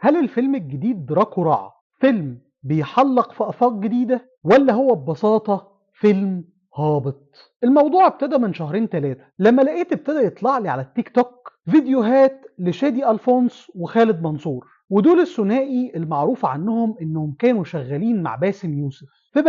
هل الفيلم الجديد دراكو رع فيلم بيحلق في آفاق جديدة ولا هو ببساطة فيلم هابط؟ الموضوع ابتدى من شهرين ثلاثة لما لقيت ابتدى يطلع لي على التيك توك فيديوهات لشادي ألفونس وخالد منصور، ودول الثنائي المعروف عنهم انهم كانوا شغالين مع باسم يوسف في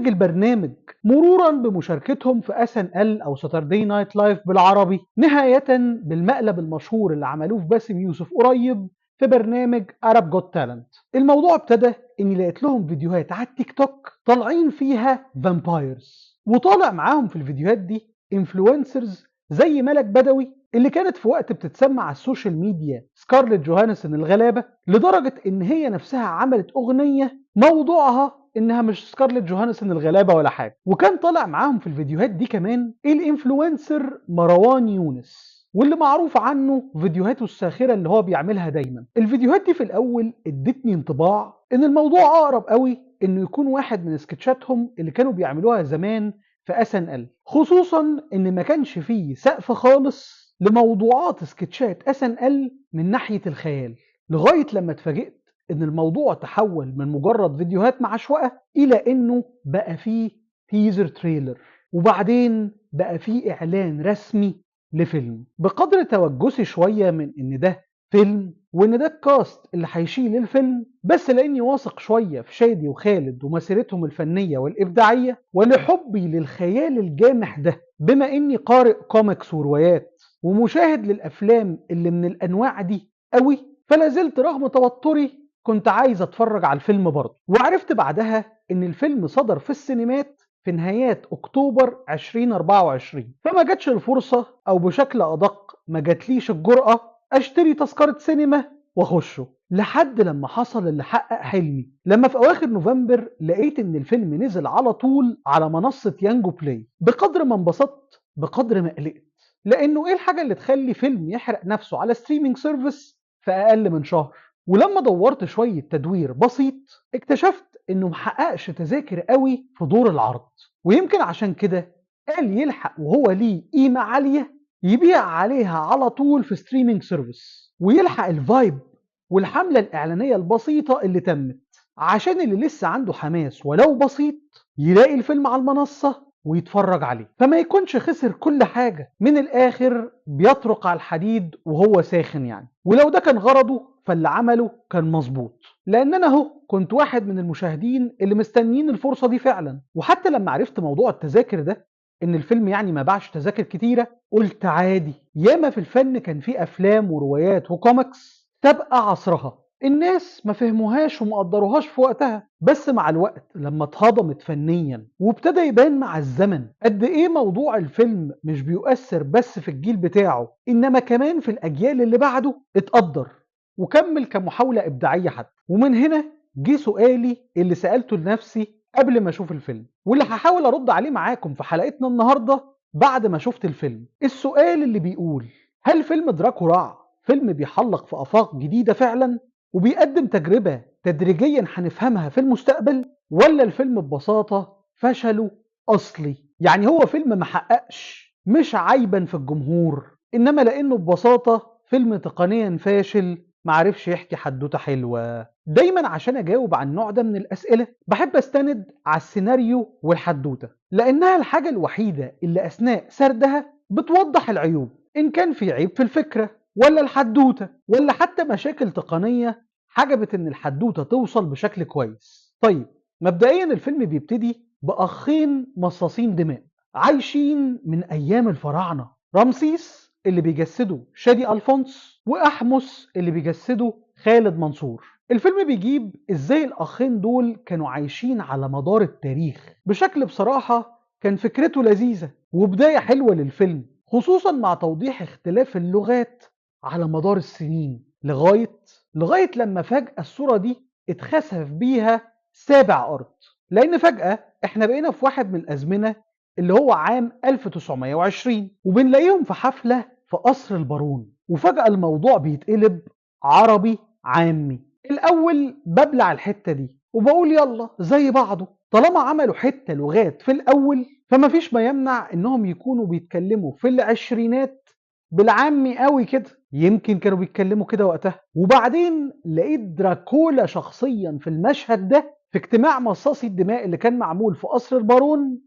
البرنامج، مرورا بمشاركتهم في SNL او ساتردي نايت لايف بالعربي، نهاية بالمقلب المشهور اللي عملوه في باسم يوسف قريب في برنامج Arab Got Talent. الموضوع ابتدى اني لقيت لهم فيديوهات على التيك توك طالعين فيها فامبايرز، وطالع معاهم في الفيديوهات دي انفلونسرز زي ملك بدوي اللي كانت في وقت بتتسمى على السوشيال ميديا سكارلت جوهانسون الغلابة، لدرجة ان هي نفسها عملت اغنية موضوعها انها مش سكارلت جوهانسون الغلابة ولا حاجة. وكان طالع معاهم في الفيديوهات دي كمان الانفلونسر مروان يونس، واللي معروف عنه فيديوهاته الساخرة اللي هو بيعملها دايما. الفيديوهات دي في الاول ادتني انطباع ان الموضوع اقرب قوي انه يكون واحد من سكتشاتهم اللي كانوا بيعملوها زمان في SNL، خصوصا ان ما كانش فيه سقف خالص لموضوعات سكتشات SNL من ناحية الخيال، لغاية لما اتفاجئت ان الموضوع تحول من مجرد فيديوهات معشوقة الى انه بقى فيه تيزر تريلر، وبعدين بقى فيه اعلان رسمي لفيلم. بقدر توجسي شوية من ان ده فيلم وان ده الكاست اللي هيشيل الفيلم، بس لاني واثق شوية في شادي وخالد ومسيرتهم الفنية والابداعية ولحبي للخيال الجامح ده، بما اني قارئ كوميكس وروايات ومشاهد للافلام اللي من الانواع دي قوي، فلا زلت رغم توتري كنت عايز اتفرج على الفيلم برضه. وعرفت بعدها ان الفيلم صدر في السينمات في نهايات اكتوبر 2024، فما جاتش الفرصة او بشكل ادق ما جاتليش الجرأة اشتري تذكرة سينما واخشه، لحد لما حصل اللي حقق حلمي، لما في اواخر نوفمبر لقيت ان الفيلم نزل على طول على منصة يانجو بلاي. بقدر ما انبسطت بقدر ما قلقت، لانه ايه الحاجة اللي تخلي فيلم يحرق نفسه على ستريمينج سيرفيس في اقل من شهر؟ ولما دورت شوية تدوير بسيط اكتشفت انه محققش تذاكر قوي في دور العرض، ويمكن عشان كده قال يلحق وهو ليه قيمة عالية يبيع عليها على طول في ستريمينج سيرفيس، ويلحق الفايب والحملة الإعلانية البسيطة اللي تمت، عشان اللي لسه عنده حماس ولو بسيط يلاقي الفيلم على المنصة ويتفرج عليه، فما يكونش خسر كل حاجة. من الآخر بيطرق على الحديد وهو ساخن يعني. ولو ده كان غرضه فاللي عمله كان مظبوط، لأن أنا أهو كنت واحد من المشاهدين اللي مستنيين الفرصة دي فعلا. وحتى لما عرفت موضوع التذاكر ده ان الفيلم يعني ما باعش تذاكر كتيرة، قلت عادي، ياما في الفن كان في افلام وروايات وكوميكس تبقى عصرها الناس ما فهموهاش وما قدروهاش في وقتها، بس مع الوقت لما اتهضمت فنيا وابتدى يبان مع الزمن قد ايه موضوع الفيلم مش بيؤثر بس في الجيل بتاعه انما كمان في الاجيال اللي بعده، اتقدر وكمل كمحاولة ابداعية حتى. ومن هنا جه سؤالي اللي سألته لنفسي قبل ما اشوف الفيلم، واللي هحاول ارد عليه معاكم في حلقتنا النهارده بعد ما شفت الفيلم. السؤال اللي بيقول: هل فيلم دراكو رع فيلم بيحلق في آفاق جديدة فعلا وبيقدم تجربة تدريجيا هنفهمها في المستقبل، ولا الفيلم ببساطة فشله أصلي؟ يعني هو فيلم ما حققش مش عيبا في الجمهور، إنما لأنه ببساطة فيلم تقنيا فاشل معرفش يحكي حدوتة حلوة. دايما عشان أجاوب عن النوع ده من الأسئلة بحب أستند على السيناريو والحدوتة، لأنها الحاجة الوحيدة اللي أثناء سردها بتوضح العيوب، إن كان في عيب في الفكرة ولا الحدوتة ولا حتى مشاكل تقنية حجبت إن الحدوتة توصل بشكل كويس. طيب مبدئيا الفيلم بيبتدي بأخين مصاصين دماء عايشين من أيام الفراعنة، رمسيس اللي بيجسده شادي ألفونس وأحمس اللي بيجسده خالد منصور. الفيلم بيجيب ازاي الاخين دول كانوا عايشين على مدار التاريخ بشكل بصراحة كان فكرته لذيذة وبداية حلوة للفيلم، خصوصا مع توضيح اختلاف اللغات على مدار السنين لغاية لما فجأة الصورة دي اتخسف بيها سابع أرض، لأن فجأة احنا بقينا في واحد من الأزمنة اللي هو عام 1920 وبنلاقيهم في حفلة في قصر البارون، وفجأة الموضوع بيتقلب عربي عامي. الأول ببلع الحتة دي وبقول يلا زي بعضه، طالما عملوا حتة لغات في الأول فما فيش ما يمنع إنهم يكونوا بيتكلموا في العشرينات بالعامي قوي كده، يمكن كانوا بيتكلموا كده وقتها. وبعدين لقيت دراكولا شخصيا في المشهد ده في اجتماع مصاصي الدماء اللي كان معمول في قصر البارون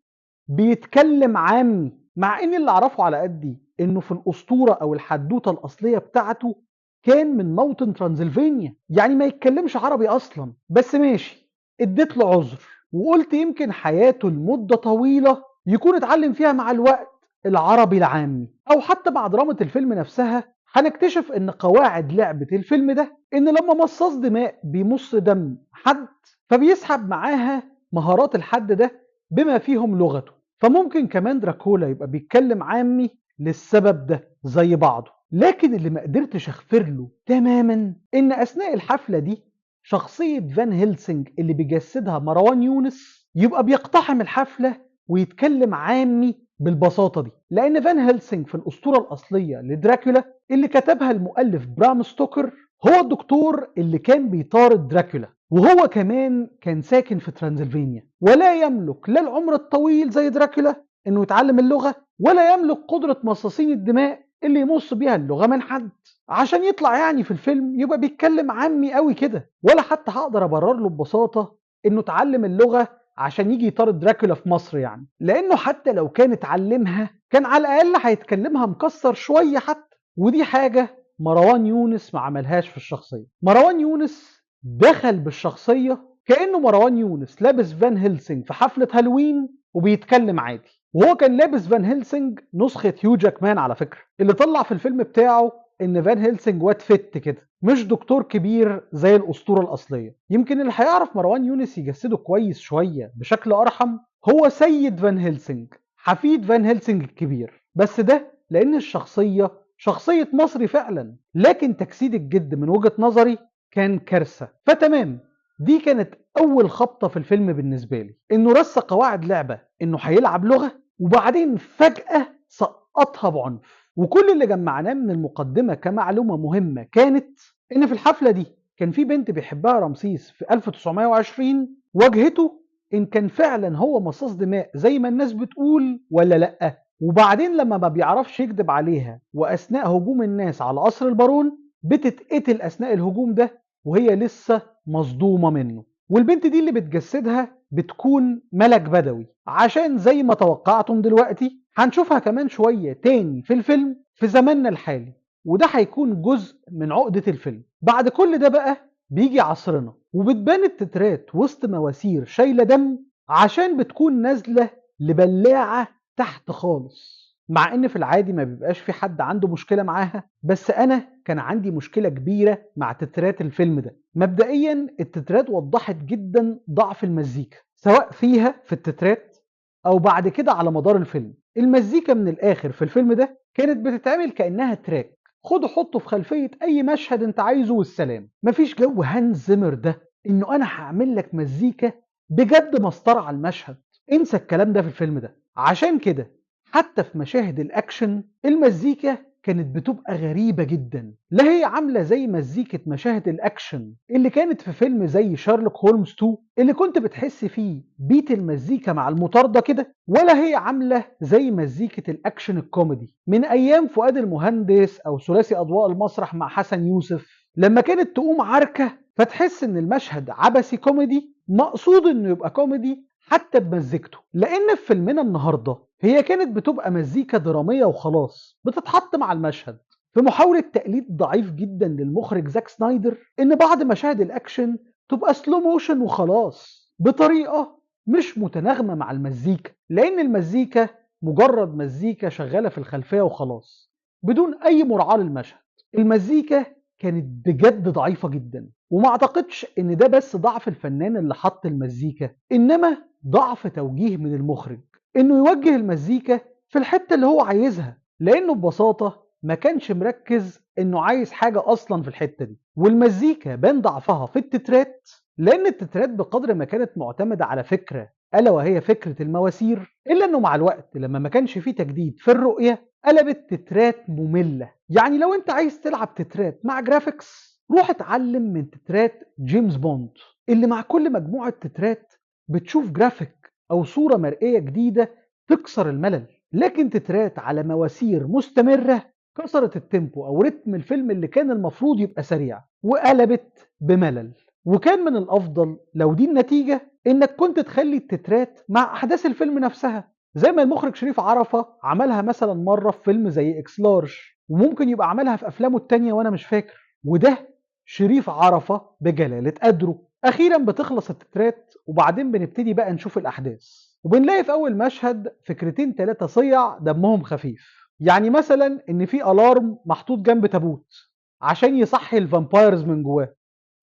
بيتكلم عامي، مع ان اللي اعرفه على قدي انه في الاسطوره او الحدوته الاصليه بتاعته كان من موطن ترانسلفانيا، يعني ما يتكلمش عربي اصلا. بس ماشي، اديت له عذر وقلت يمكن حياته لمده طويله يكون اتعلم فيها مع الوقت العربي العامي، او حتى مع دراما الفيلم نفسها هنكتشف ان قواعد لعبه الفيلم ده ان لما مصاص دماء بيمص دم حد فبيسحب معاها مهارات الحد ده بما فيهم لغته، فممكن كمان دراكولا يبقى بيتكلم عامي للسبب ده زي بعضه. لكن اللي ما قدرتش اغفر له تماما ان اثناء الحفله دي شخصيه فان هيلسينج اللي بيجسدها مروان يونس يبقى بيقتحم الحفله ويتكلم عامي بالبساطه دي، لان فان هيلسينج في الاسطوره الاصليه لدراكولا اللي كتبها المؤلف برام ستوكر هو الدكتور اللي كان بيطارد دراكولا، وهو كمان كان ساكن في ترانسلفانيا ولا يملك لا العمر الطويل زي دراكولا انه يتعلم اللغه ولا يملك قدره مصاصين الدماء اللي يمص بيها اللغه من حد عشان يطلع يعني في الفيلم يبقى بيتكلم عامي قوي كده. ولا حتى هقدر ابرر له ببساطه انه اتعلم اللغه عشان يجي يطارد دراكولا في مصر، يعني لانه حتى لو كان اتعلمها كان على الاقل هيتكلمها مكسر شويه حتى، ودي حاجه مروان يونس ما عملهاش في الشخصيه. مروان يونس دخل بالشخصيه كانه مروان يونس لابس فان هيلسينج في حفله هالوين وبيتكلم عادي، وهو كان لابس فان هيلسينج نسخه هيو جاكمان على فكره، اللي طلع في الفيلم بتاعه ان فان هيلسينج واد فت كده مش دكتور كبير زي الاسطوره الاصليه. يمكن اللي هيعرف مروان يونس يجسده كويس شويه بشكل ارحم هو سيد فان هيلسينج حفيد فان هيلسينج الكبير، بس ده لان الشخصيه شخصيه مصري فعلا، لكن تجسيد الجد من وجهه نظري كان كارثه. فتمام، دي كانت اول خبطه في الفيلم بالنسبه لي، انه رسى قواعد لعبه انه هيلعب لغه وبعدين فجاه سقطها بعنف. وكل اللي جمعناه من المقدمه كمعلومه مهمه كانت ان في الحفله دي كان في بنت بيحبها رمسيس في 1920 واجهته ان كان فعلا هو مصاص دماء زي ما الناس بتقول ولا لا. وبعدين لما ما بيعرفش يكذب عليها واثناء هجوم الناس على قصر البارون بتتقتل اثناء الهجوم ده وهي لسه مصدومه منه. والبنت دي اللي بتجسدها بتكون ملك بدوي، عشان زي ما توقعتم دلوقتي هنشوفها كمان شويه تاني في الفيلم في زماننا الحالي، وده هيكون جزء من عقده الفيلم. بعد كل ده بقى بيجي عصرنا وبتبان التترات وسط مواسير شايله دم عشان بتكون نازله لبلاعه تحت خالص، مع ان في العادي ما بيبقاش في حد عنده مشكله معاها، بس انا كان عندي مشكله كبيره مع تترات الفيلم ده. مبدئيا التترات وضحت جدا ضعف المزيكا سواء فيها في التترات او بعد كده على مدار الفيلم. المزيكا من الاخر في الفيلم ده كانت بتتعمل كانها تراك، خده حطه في خلفيه اي مشهد انت عايزه والسلام. مفيش جو هانز زيمر ده انه انا هعمل لك مزيكا بجد مسطره على المشهد، انسى الكلام ده في الفيلم ده. عشان كده حتى في مشاهد الاكشن المزيكا كانت بتبقى غريبة جدا، لا هي عاملة زي مزيكة مشاهد الأكشن اللي كانت في فيلم زي شارلوك هولمز 2 اللي كنت بتحس فيه بيت المزيكا مع المطاردة كده، ولا هي عاملة زي مزيكة الأكشن الكوميدي من أيام فؤاد المهندس أو ثلاثي أضواء المسرح مع حسن يوسف لما كانت تقوم عركة فتحس إن المشهد عبثي كوميدي مقصود إنه يبقى كوميدي حتى بمزيكته. لأن في فيلمنا النهاردة هي كانت بتبقى مزيكا درامية وخلاص بتتحط مع المشهد في محاولة تقليد ضعيف جدا للمخرج زاك سنايدر ان بعض مشاهد الاكشن تبقى سلو موشن وخلاص بطريقة مش متناغمة مع المزيكا، لان المزيكا مجرد مزيكا شغالة في الخلفية وخلاص بدون اي مراعاة للمشهد. المزيكا كانت بجد ضعيفة جدا، وما اعتقدش ان ده بس ضعف الفنان اللي حط المزيكا انما ضعف توجيه من المخرج انه يوجه المزيكا في الحتة اللي هو عايزها، لانه ببساطة ما كانش مركز انه عايز حاجة اصلا في الحتة دي. والمزيكا بان ضعفها في التترات لان التترات بقدر ما كانت معتمدة على فكرة الا وهي فكرة المواسير، الا انه مع الوقت لما ما كانش فيه تجديد في الرؤية قلبت تترات مملة. يعني لو انت عايز تلعب تترات مع جرافيكس روح اتعلم من تترات جيمس بوند اللي مع كل مجموعة تترات بتشوف جرافيك او صورة مرئية جديدة تكسر الملل. لكن تترات على مواسير مستمرة كسرت التيمبو أو رتم الفيلم اللي كان المفروض يبقى سريع وقلبت بملل. وكان من الأفضل لو دي النتيجة إنك كنت تخلي التترات مع أحداث الفيلم نفسها، زي ما المخرج شريف عرفة عملها مثلا مرة في فيلم زي إكس لارج، وممكن يبقى عملها في أفلامه التانية وأنا مش فاكر. وده شريف عرفة بجلالة قدره. أخيرا بتخلص التترات وبعدين بنبتدي بقى نشوف الأحداث، وبنلاقي في أول مشهد فكرتين تلاتة صيع دمهم خفيف. يعني مثلا إن في ألارم محطوط جنب تابوت عشان يصحي الفامبايرز من جواه،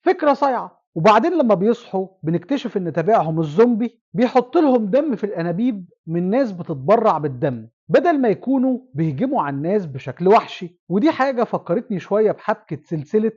فكرة صايعة. وبعدين لما بيصحوا بنكتشف ان تابعهم الزومبي بيحط لهم دم في الانابيب من ناس بتتبرع بالدم، بدل ما يكونوا بيهجموا على الناس بشكل وحشي. ودي حاجة فكرتني شوية بحبكة سلسلة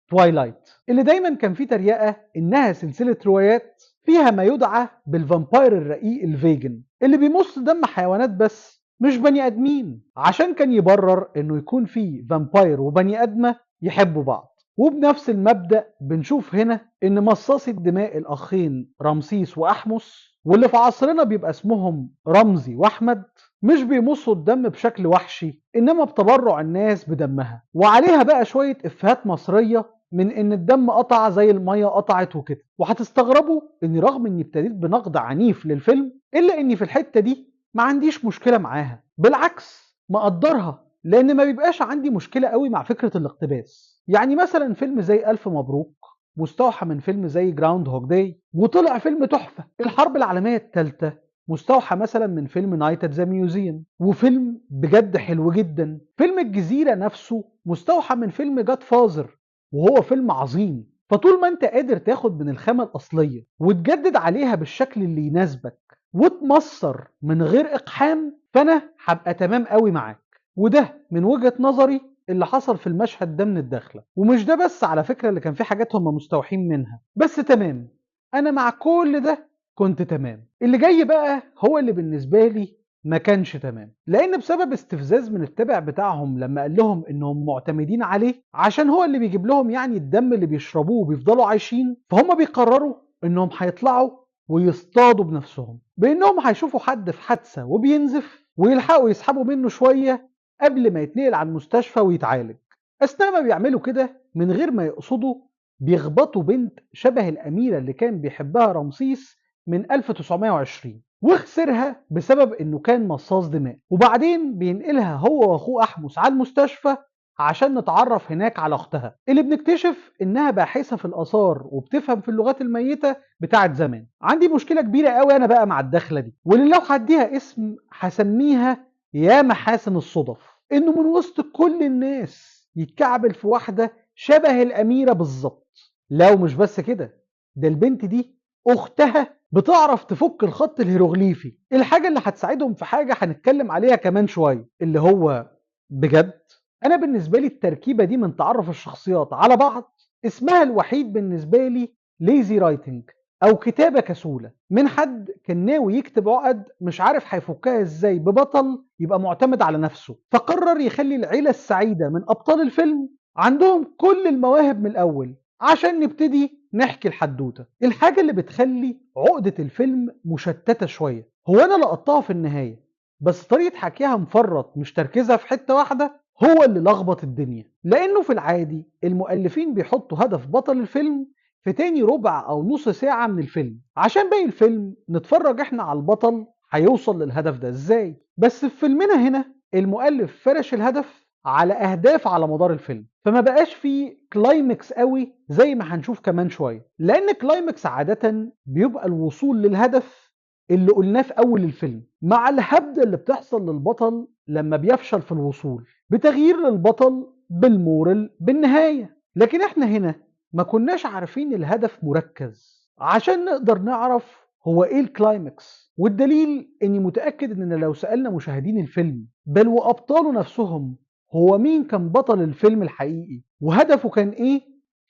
توايلايت، اللي دايما كان في تريقة انها سلسلة روايات فيها ما يدعى بالفامباير الرقيق الفيجن اللي بيمص دم حيوانات بس مش بني ادمين، عشان كان يبرر انه يكون في فامباير وبني ادمة يحبوا بعض. وبنفس المبدأ بنشوف هنا إن مصاصي الدماء الأخين رمسيس وأحمس، واللي في عصرنا بيبقى اسمهم رمزي وأحمد، مش بيمصوا الدم بشكل وحشي إنما بتبرع الناس بدمها. وعليها بقى شوية إفيهات مصرية من إن الدم قطع زي المية قطعت وكده. وهتستغربوا إن رغم إني ابتديت بنقد عنيف للفيلم إلا إني في الحتة دي ما عنديش مشكلة معاها، بالعكس مقدرها، لأن ما بيبقاش عندي مشكلة قوي مع فكرة الاقتباس. يعني مثلا فيلم زي ألف مبروك مستوحى من فيلم زي جراوند هوك داي وطلع فيلم تحفة. الحرب العالمية الثالثة مستوحى مثلا من فيلم نايت ات ذا ميوزيوم وفيلم بجد حلو جدا. فيلم الجزيرة نفسه مستوحى من فيلم جاد فازر وهو فيلم عظيم. فطول ما انت قادر تاخد من الخامة الأصلية وتجدد عليها بالشكل اللي يناسبك وتمصر من غير إقحام، فأنا هبقى تمام قوي معاك. وده من وجهة نظري اللي حصل في المشهد ده من الداخلة. ومش ده بس على فكرة، اللي كان في حاجات هم مستوحين منها بس. تمام، أنا مع كل ده كنت تمام. اللي جاي بقى هو اللي بالنسبة لي ما كانش تمام، لأن بسبب استفزاز من التابع بتاعهم لما قال لهم إنهم معتمدين عليه عشان هو اللي بيجيب لهم يعني الدم اللي بيشربوه وبيفضلوا عايشين، فهم بيقرروا إنهم هيطلعوا ويصطادوا بنفسهم، بإنهم هيشوفوا حد في حادثة وبينزف ويلحقوا يسحبوا منه شوية قبل ما يتنقل على المستشفى ويتعالج. أثناء ما بيعملوا كده من غير ما يقصدوا بيخبطوا بنت شبه الأميرة اللي كان بيحبها رمسيس من 1920 وخسرها بسبب إنه كان مصاص دماء. وبعدين بينقلها هو وأخوه أحمس على المستشفى عشان نتعرف هناك على أختها اللي بنكتشف إنها باحثة في الآثار وبتفهم في اللغات الميتة بتاعت زمان. عندي مشكلة كبيرة قوي أنا بقى مع الدخلة دي، واللي لو هديها اسم هسميها يا محاسن الصدف، إنه من وسط كل الناس يتكعبل في واحدة شبه الأميرة بالظبط. لو مش بس كده، ده البنت دي أختها بتعرف تفك الخط الهيروغليفي، الحاجة اللي هتساعدهم في حاجة هنتكلم عليها كمان شوية، اللي هو بجد أنا بالنسبة لي التركيبة دي من تعرف الشخصيات على بعض اسمها الوحيد بالنسبة لي ليزي رايتنج، أو كتابة كسولة من حد كان ناوي يكتب عقد مش عارف هيفكها ازاي ببطل يبقى معتمد على نفسه، فقرر يخلي العيلة السعيدة من أبطال الفيلم عندهم كل المواهب من الأول عشان نبتدي نحكي الحدوتة. الحاجة اللي بتخلي عقدة الفيلم مشتتة شوية هو أنا لقطتها في النهاية، بس طريقة حكيها مفرط مش تركيزها في حتة واحدة هو اللي لخبط الدنيا. لأنه في العادي المؤلفين بيحطوا هدف بطل الفيلم في تاني ربع أو نص ساعة من الفيلم عشان باقي الفيلم نتفرج احنا على البطل هيوصل للهدف ده ازاي. بس في فيلمنا هنا المؤلف فرش الهدف على أهداف على مدار الفيلم، فما بقاش فيه كلايمكس قوي زي ما هنشوف كمان شوية. لأن كلايمكس عادة بيبقى الوصول للهدف اللي قلناه في أول الفيلم مع الهبدة اللي بتحصل للبطل لما بيفشل في الوصول بتغيير للبطل بالمورل بالنهاية. لكن احنا هنا ما كناش عارفين الهدف مركز عشان نقدر نعرف هو ايه الكلايمكس. والدليل اني متأكد اننا لو سألنا مشاهدين الفيلم بل وابطاله نفسهم هو مين كان بطل الفيلم الحقيقي وهدفه كان ايه،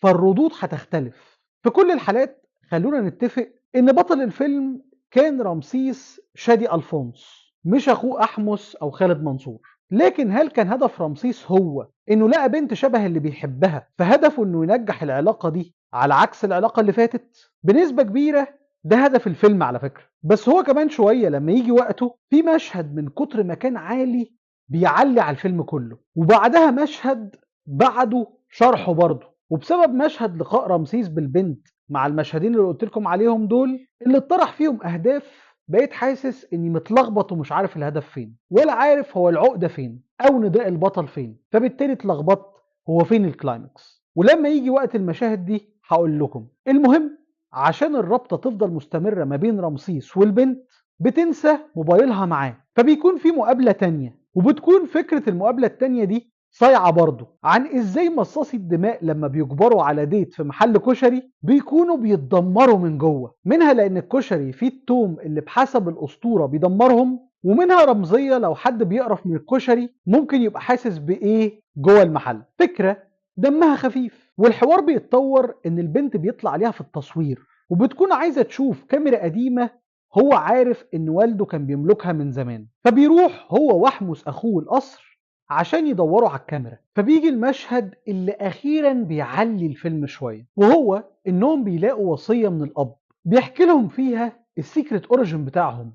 فالردود هتختلف. في كل الحالات خلونا نتفق ان بطل الفيلم كان رمسيس شادي ألفونس مش اخوه احمس او خالد منصور. لكن هل كان هدف رمسيس هو انه لقى بنت شبه اللي بيحبها فهدفه انه ينجح العلاقة دي على عكس العلاقة اللي فاتت؟ بنسبة كبيرة ده هدف الفيلم على فكرة. بس هو كمان شوية لما يجي وقته في مشهد من كتر ما كان عالي بيعلي على الفيلم كله. وبعدها مشهد بعده شرحه برضه، وبسبب مشهد لقاء رمسيس بالبنت مع المشهدين اللي قلت لكم عليهم دول اللي اتطرح فيهم اهداف، بقيت حاسس اني متلخبط ومش عارف الهدف فين، ولا عارف هو العقده فين او نداء البطل فين، فبالتالي اتلخبطت هو فين الكلايمكس. ولما يجي وقت المشاهد دي هقول لكم. المهم، عشان الرابطه تفضل مستمره ما بين رمسيس والبنت، بتنسى موبايلها معاه، فبيكون في مقابله تانية، وبتكون فكره المقابله التانية دي صايعه برضه عن ازاي مصاصي الدماء لما بيجبروا على ديت في محل كشري بيكونوا بيتدمروا من جوه، منها لان الكشري فيه التوم اللي بحسب الاسطوره بيدمرهم، ومنها رمزيه لو حد بيقرف من الكشري ممكن يبقى حاسس بايه جوه المحل. فكره دمها خفيف. والحوار بيتطور ان البنت بيطلع عليها في التصوير وبتكون عايزه تشوف كاميرا قديمه هو عارف ان والده كان بيملكها من زمان، فبيروح هو واحمس اخوه القصر عشان يدوروا على الكاميرا. فبيجي المشهد اللي اخيرا بيعلي الفيلم شويه، وهو انهم بيلاقوا وصيه من الاب بيحكي لهم فيها السيكريت اوريجين بتاعهم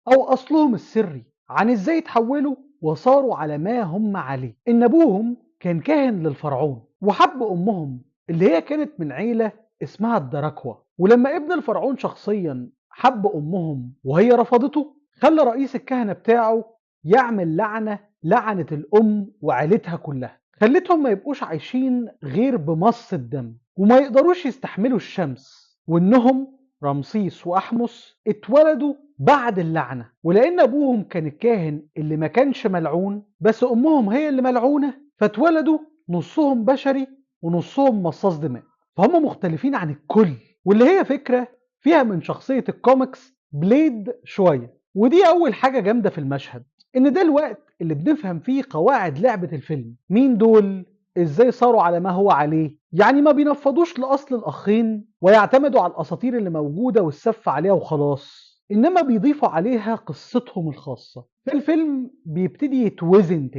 او اصلهم السري عن ازاي اتحولوا وصاروا على ما هم عليه. ان ابوهم كان كاهن للفرعون وحب امهم اللي هي كانت من عيله اسمها الدراكوا، ولما ابن الفرعون شخصيا حب امهم وهي رفضته، خلى رئيس الكهنه بتاعه يعمل لعنة الأم وعيلتها كلها، خلتهم ما يبقوش عايشين غير بمص الدم وما يقدروش يستحملوا الشمس، وإنهم رمسيس وأحمس اتولدوا بعد اللعنة. ولأن أبوهم كان الكاهن اللي ما كانش ملعون بس أمهم هي اللي ملعونة، فاتولدوا نصهم بشري ونصهم مصاص دماء، فهم مختلفين عن الكل. واللي هي فكرة فيها من شخصية الكوميكس بليد شوية. ودي أول حاجة جامدة في المشهد، ان ده الوقت اللي بنفهم فيه قواعد لعبة الفيلم. مين دول؟ ازاي صاروا على ما هو عليه؟ يعني ما بينفضوش لأصل الأخين ويعتمدوا على الأساطير اللي موجودة والسف عليها وخلاص، إنما بيضيفوا عليها قصتهم الخاصة. فالفيلم بيبتدي يتوزن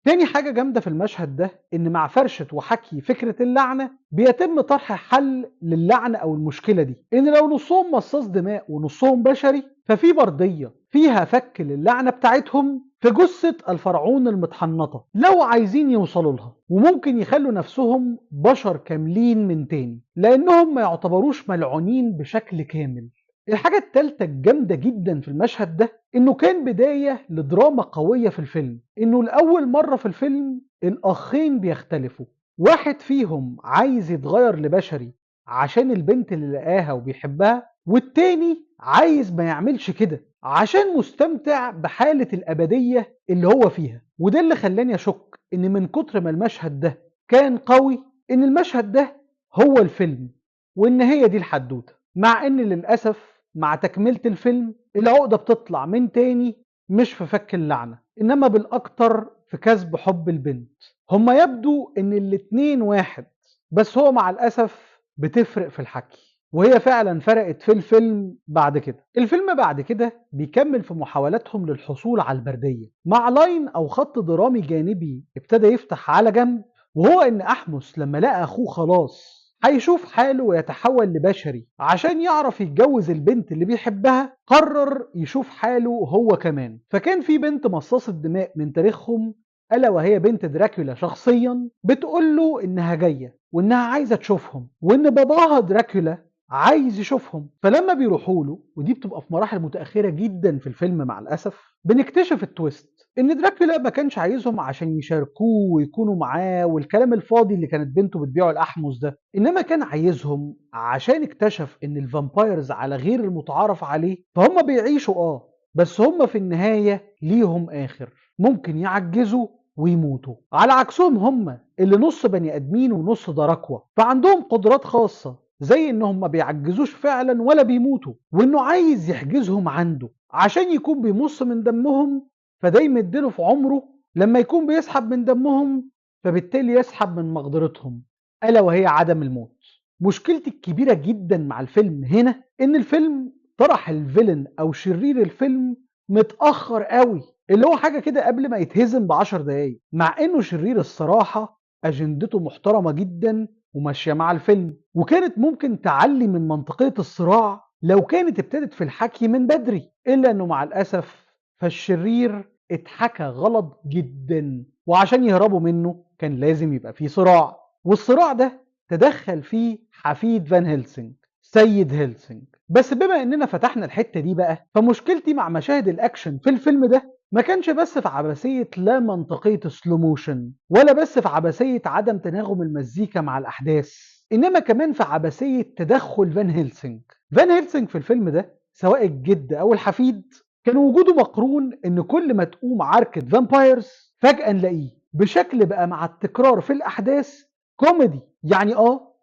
تاني حاجة جامدة في المشهد ده إن مع فرشة وحكي فكرة اللعنة بيتم طرح حل للعنة أو المشكلة دي، إن لو نصهم مصاص دماء ونصهم بشري ففي بردية فيها فك للعنة بتاعتهم في جثة الفرعون المتحنطة لو عايزين يوصلوا لها، وممكن يخلوا نفسهم بشر كاملين من تاني لأنهم ما يعتبروش ملعونين بشكل كامل. الحاجة التالتة الجامدة جدا في المشهد ده إنه كان بداية لدراما قوية في الفيلم، إنه لأول مرة في الفيلم الأخين بيختلفوا، واحد فيهم عايز يتغير لبشري عشان البنت اللي لقاها وبيحبها، والتاني عايز ما يعملش كده عشان مستمتع بحالة الأبدية اللي هو فيها. وده اللي خلاني أشك إن من كتر ما المشهد ده كان قوي إن المشهد ده هو الفيلم وإن هي دي الحدوتة، مع إن للأسف مع تكملة الفيلم العقدة بتطلع من تاني مش في فك اللعنة إنما بالأكتر في كسب حب البنت. هما يبدو إن الاتنين واحد، بس هو مع الأسف بتفرق في الحكي، وهي فعلا فرقت في الفيلم. بعد كده الفيلم بعد كده بيكمل في محاولاتهم للحصول على البردية مع لاين أو خط درامي جانبي ابتدى يفتح على جنب، وهو إن أحمس لما لقى أخوه خلاص هيشوف حاله ويتحول لبشري عشان يعرف يتجوز البنت اللي بيحبها، قرر يشوف حاله هو كمان. فكان في بنت مصاصة دماء من تاريخهم ألا وهي بنت دراكولا شخصيا بتقول له إنها جاية وإنها عايزة تشوفهم وإن باباها دراكولا عايز يشوفهم. فلما بيروحوا له، ودي بتبقى في مراحل متأخرة جدا في الفيلم مع الأسف، بنكتشف التويست إن دراكولا ما كانش عايزهم عشان يشاركوه ويكونوا معاه والكلام الفاضي اللي كانت بنته بتبيعه الأحمس ده، إنما كان عايزهم عشان اكتشف إن الفامبايرز على غير المتعارف عليه فهم بيعيشوا بس هم في النهاية ليهم آخر، ممكن يعجزوا ويموتوا، على عكسهم هم اللي نص بني ادمين ونص دراكوة، فعندهم قدرات خاصة زي انهم ما بيعجزوش فعلا ولا بيموتوا، وانه عايز يحجزهم عنده عشان يكون بيمص من دمهم فده يمدله في عمره لما يكون بيسحب من دمهم فبالتالي يسحب من مقدرتهم الا وهي عدم الموت. مشكلتي الكبيرة جدا مع الفيلم هنا ان الفيلم طرح الفيلن او شرير الفيلم متأخر قوي، اللي هو حاجة كده قبل ما يتهزم ب10 دقايق، مع انه شرير الصراحة اجندته محترمة جدا وماشية مع الفيلم، وكانت ممكن تعلي من منطقية الصراع لو كانت ابتدت في الحكي من بدري، الا انه مع الاسف فالشرير اتحكى غلط جدا، وعشان يهربوا منه كان لازم يبقى فيه صراع، والصراع ده تدخل فيه حفيد فان هيلسينج سيد هيلسينج. بس بما اننا فتحنا الحتة دي بقى، فمشكلتي مع مشاهد الاكشن في الفيلم ده ما كانش بس في عبثية لا منطقية سلو موشن، ولا بس في عبثية عدم تناغم المزيكا مع الأحداث، إنما كمان في عبثية تدخل فان هيلسينج. فان هيلسينج في الفيلم ده سواء الجد أو الحفيد كان وجوده مقرون إن كل ما تقوم عركة فامبايرز فجأة نلاقيه بشكل بقى مع التكرار في الأحداث كوميدي. يعني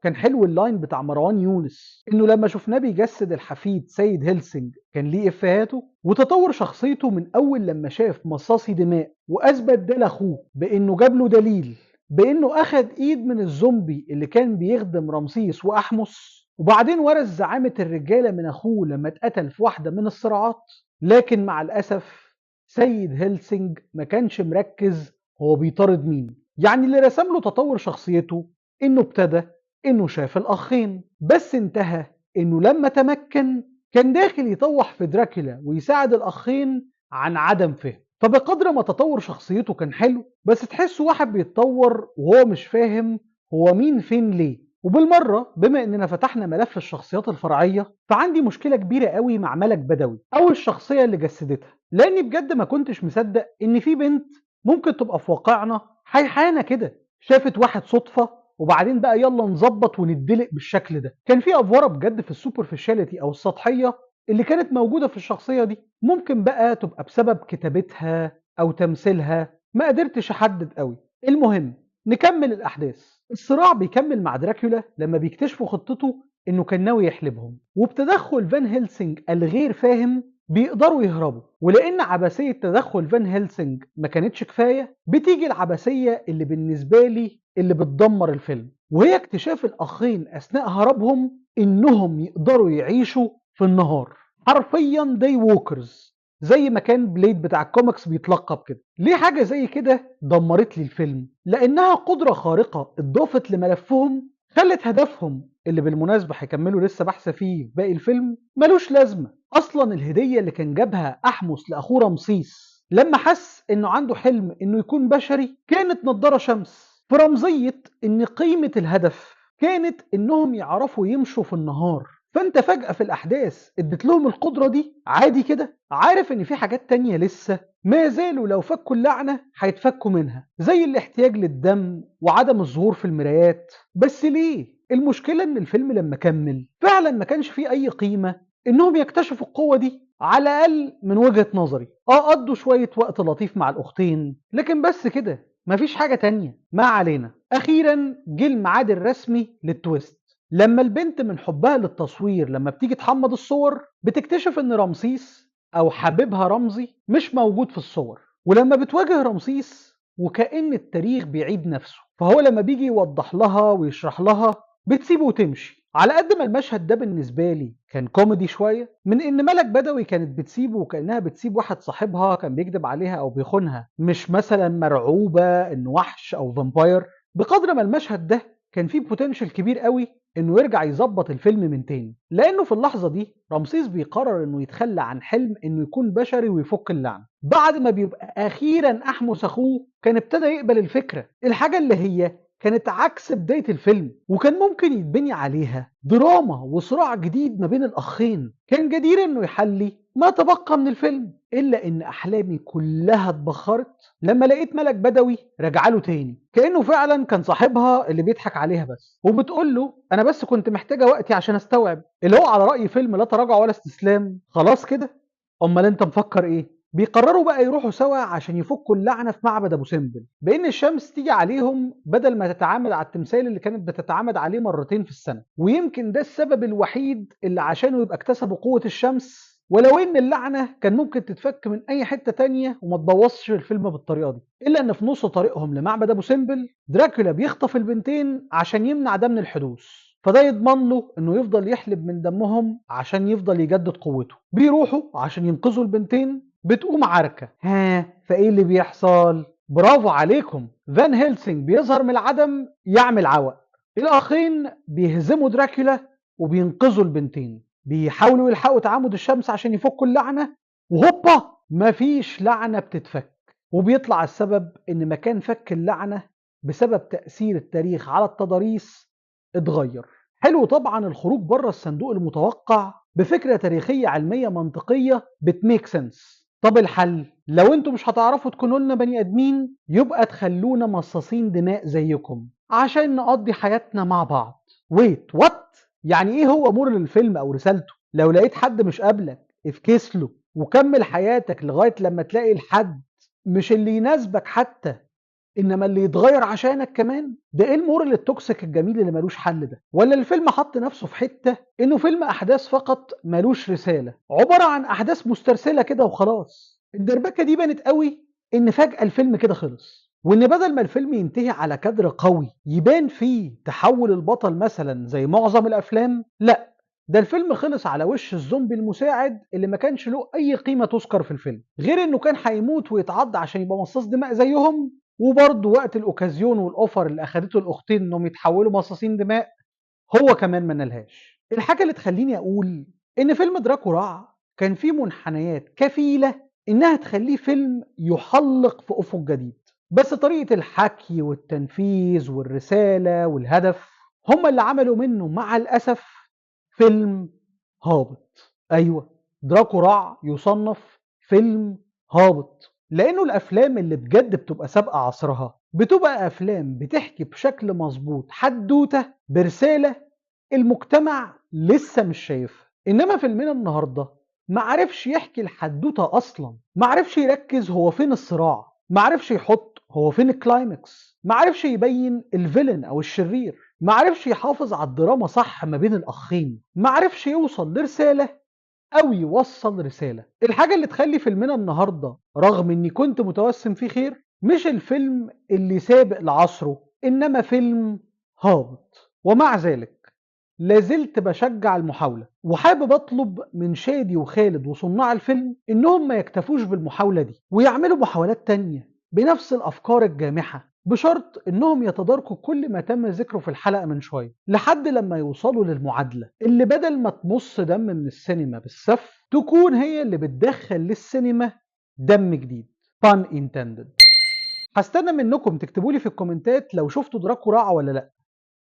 كان حلو اللاين بتاع مروان يونس انه لما شفناه بيجسد الحفيد سيد هيلسينج كان ليه افهاته، وتطور شخصيته من اول لما شاف مصاصي دماء واثبت ده لاخوه بانه جاب له دليل بانه اخد ايد من الزومبي اللي كان بيخدم رمسيس واحمس، وبعدين ورث زعامة الرجالة من اخوه لما اتقتل في واحدة من الصراعات. لكن مع الاسف سيد هيلسينج ما كانش مركز هو بيطارد مين. يعني اللي رسم له تطور شخصيته انه ابتدى انه شاف الاخين، بس انتهى انه لما تمكن كان داخل يطوح في دراكولا ويساعد الاخين عن عدم فهم. فبقدر ما تطور شخصيته كان حلو، بس تحسه واحد بيتطور وهو مش فاهم هو مين فين ليه. وبالمرة بما اننا فتحنا ملف الشخصيات الفرعية، فعندي مشكلة كبيرة قوي مع ملك بدوي او الشخصية اللي جسدتها، لاني بجد ما كنتش مصدق ان في بنت ممكن تبقى في واقعنا حيحانة كده شافت واحد صدفة وبعدين بقى يلا نظبط وندلق بالشكل ده. كان في افوره بجد في السوبرفيشاليتي او السطحيه اللي كانت موجوده في الشخصيه دي، ممكن بقى تبقى بسبب كتابتها او تمثيلها، ما قدرتش احدد قوي. المهم نكمل الاحداث. الصراع بيكمل مع دراكولا لما بيكتشفوا خطته انه كان ناوي يحلبهم، وبتدخل فان هيلسينج الغير فاهم بيقدروا يهربوا. ولان عبثيه تدخل فان هيلسينج ما كانتش كفايه، بتيجي العبثيه اللي بالنسبه لي اللي بتدمر الفيلم، وهي اكتشاف الاخين اثناء هربهم انهم يقدروا يعيشوا في النهار، حرفيا داي ووكرز زي ما كان بليد بتاع الكوميكس بيتلقب كده. ليه حاجه زي كده دمرت لي الفيلم؟ لانها قدره خارقه اضافت لملفهم، خلت هدفهم اللي بالمناسبه هيكملوا لسه بحث فيه في باقي الفيلم ملوش لازمه اصلا. الهديه اللي كان جابها احمس لاخوه رمسيس لما حس انه عنده حلم انه يكون بشري كانت نضاره شمس، في رمزيه ان قيمه الهدف كانت انهم يعرفوا يمشوا في النهار. فانت فجاه في الاحداث اديت لهم القدره دي عادي كده، عارف ان في حاجات تانية لسه ما زالوا لو فكوا اللعنه هيتفكوا منها، زي الاحتياج للدم وعدم الظهور في المرايات. بس ليه؟ المشكله ان الفيلم لما كمل فعلا ما كانش فيه اي قيمه انهم يكتشفوا القوه دي، على الاقل من وجهه نظري. قضوا شويه وقت لطيف مع الاختين لكن بس كده مفيش حاجه تانية. ما علينا. اخيرا جه الميعاد الرسمي للتويست، لما البنت من حبها للتصوير لما بتيجي تحمض الصور بتكتشف ان رمسيس او حبيبها رمزي مش موجود في الصور. ولما بتواجه رمسيس وكأن التاريخ بيعيد نفسه، فهو لما بيجي يوضح لها ويشرح لها بتسيبه وتمشي. على قد ما المشهد ده بالنسبة لي كان كوميدي شوية من ان ملك بدوي كانت بتسيبه وكأنها بتسيب واحد صاحبها كان بيكذب عليها او بيخونها، مش مثلا مرعوبة انه وحش او فامباير، بقدر ما المشهد ده كان فيه بوتنشال كبير قوي انه يرجع يظبط الفيلم من تاني. لانه في اللحظة دي رمسيس بيقرر انه يتخلى عن حلم انه يكون بشري ويفك اللعنة، بعد ما بيبقى اخيرا احمس اخوه كان ابتدى يقبل الفكرة، الحاجة اللي هي كانت عكس بداية الفيلم وكان ممكن يتبني عليها دراما وصراع جديد ما بين الأخين كان جدير إنه يحلي ما تبقى من الفيلم. إلا إن أحلامي كلها اتبخرت لما لقيت ملك بدوي رجعله تاني كأنه فعلا كان صاحبها اللي بيضحك عليها بس، وبتقول له أنا بس كنت محتاجة وقتي عشان أستوعب، اللي هو على رأي فيلم لا تراجع ولا استسلام. خلاص كده؟ أمال أنت مفكر إيه؟ بيقرروا بقى يروحوا سوا عشان يفكوا اللعنة في معبد أبو سمبل بإن الشمس تيجي عليهم بدل ما تتعامد على التمثال اللي كانت بتتعامد عليه مرتين في السنة. ويمكن ده السبب الوحيد اللي عشانه يبقى اكتسبوا قوة الشمس، ولو إن اللعنة كان ممكن تتفك من أي حتة تانية وما تبوظش الفيلم بالطريقة دي. إلا إن في نص طريقهم لمعبد أبو سمبل دراكولا بيخطف البنتين عشان يمنع ده من الحدوث، فده يضمن له انه يفضل يحلب من دمهم عشان يفضل يجدد قوته. بيروحوا عشان ينقذوا البنتين، بتقوم عركة. فايه اللي بيحصل؟ برافو عليكم، فان هيلسينج بيظهر من العدم يعمل عوق، الاخين بيهزموا دراكولا وبينقذوا البنتين، بيحاولوا يلحقوا تعامد الشمس عشان يفكوا اللعنة، وهوبا مفيش لعنة بتتفك. وبيطلع السبب إن مكان فك اللعنة بسبب تأثير التاريخ على التضاريس اتغير. حلو طبعا الخروج بره الصندوق المتوقع بفكرة تاريخية علمية منطقية بتميك سنس. طب الحل؟ لو انتوا مش هتعرفوا تكونوا لنا بني ادمين يبقى تخلونا مصاصين دماء زيكم عشان نقضي حياتنا مع بعض. ويت وات؟ يعني ايه هو مورال الفيلم او رسالته؟ لو لقيت حد مش قابلك افكس له وكمل حياتك لغاية لما تلاقي الحد مش اللي يناسبك حتى، انما اللي يتغير عشانك كمان. ده ايه المورال التوكسيك الجميل اللي ملوش حل ده؟ ولا الفيلم حط نفسه في حته انه فيلم احداث فقط ملوش رساله، عباره عن احداث مسترسله كده وخلاص؟ الدربكه دي بانت قوي ان فجاه الفيلم كده خلص، وان بدل ما الفيلم ينتهي على كادر قوي يبان فيه تحول البطل مثلا زي معظم الافلام، لا، ده الفيلم خلص على وش الزومبي المساعد اللي ما كانش له اي قيمه تذكر في الفيلم، غير انه كان هيموت ويتعض عشان يبقى مصاص دماء زيهم. وبرضه وقت الاوكازيون والاوفر اللي اخدته الاختين انهم يتحولوا مصاصين دماء هو كمان ما نالهاش. الحاجه اللي تخليني اقول ان فيلم دراكولا كان فيه منحنيات كفيله انها تخليه فيلم يحلق في افق جديد، بس طريقه الحكي والتنفيذ والرساله والهدف هم اللي عملوا منه مع الاسف فيلم هابط. ايوه، دراكولا يصنف فيلم هابط لانه الافلام اللي بجد بتبقى سابقه عصرها بتبقى افلام بتحكي بشكل مظبوط حدوته برساله المجتمع لسه مش شايفها. انما فيلمنا النهارده معرفش يحكي الحدوته اصلا، معرفش يركز هو فين الصراع، معرفش يحط هو فين الكلايمكس، معرفش يبين الفيلن او الشرير، معرفش يحافظ على الدراما صح ما بين الاخين، معرفش يوصل لرساله أو يوصل رسالة. الحاجة اللي تخلي فيلمنا النهاردة رغم إني كنت متوسم فيه خير مش الفيلم اللي سابق لعصره، إنما فيلم هابط. ومع ذلك لازلت بشجع المحاولة، وحابب أطلب من شادي وخالد وصناع الفيلم إنهم ما يكتفوش بالمحاولة دي ويعملوا محاولات تانية بنفس الأفكار الجامحة، بشرط إنهم يتداركوا كل ما تم ذكره في الحلقة من شوية لحد لما يوصلوا للمعادلة اللي بدل ما تمص دم من السينما بالسف تكون هي اللي بتدخل للسينما دم جديد. pun intended. هستنى منكم تكتبوا لي في الكومنتات لو شفتوا دراكو راعة ولا لأ،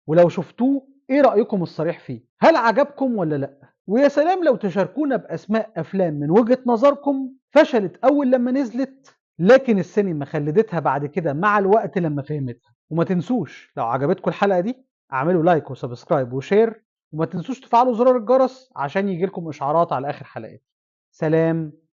ولو شفتوه ايه رأيكم الصريح فيه؟ هل عجبكم ولا لا؟ ويا سلام لو تشاركونا بأسماء أفلام من وجهة نظركم فشلت أول لما نزلت لكن السينما خلدتها بعد كده مع الوقت لما فهمتها. وما تنسوش لو عجبتكم الحلقة دي اعملوا لايك وسبسكرايب وشير، وما تنسوش تفعلوا زرار الجرس عشان يجيلكم إشعارات على آخر حلقات. سلام.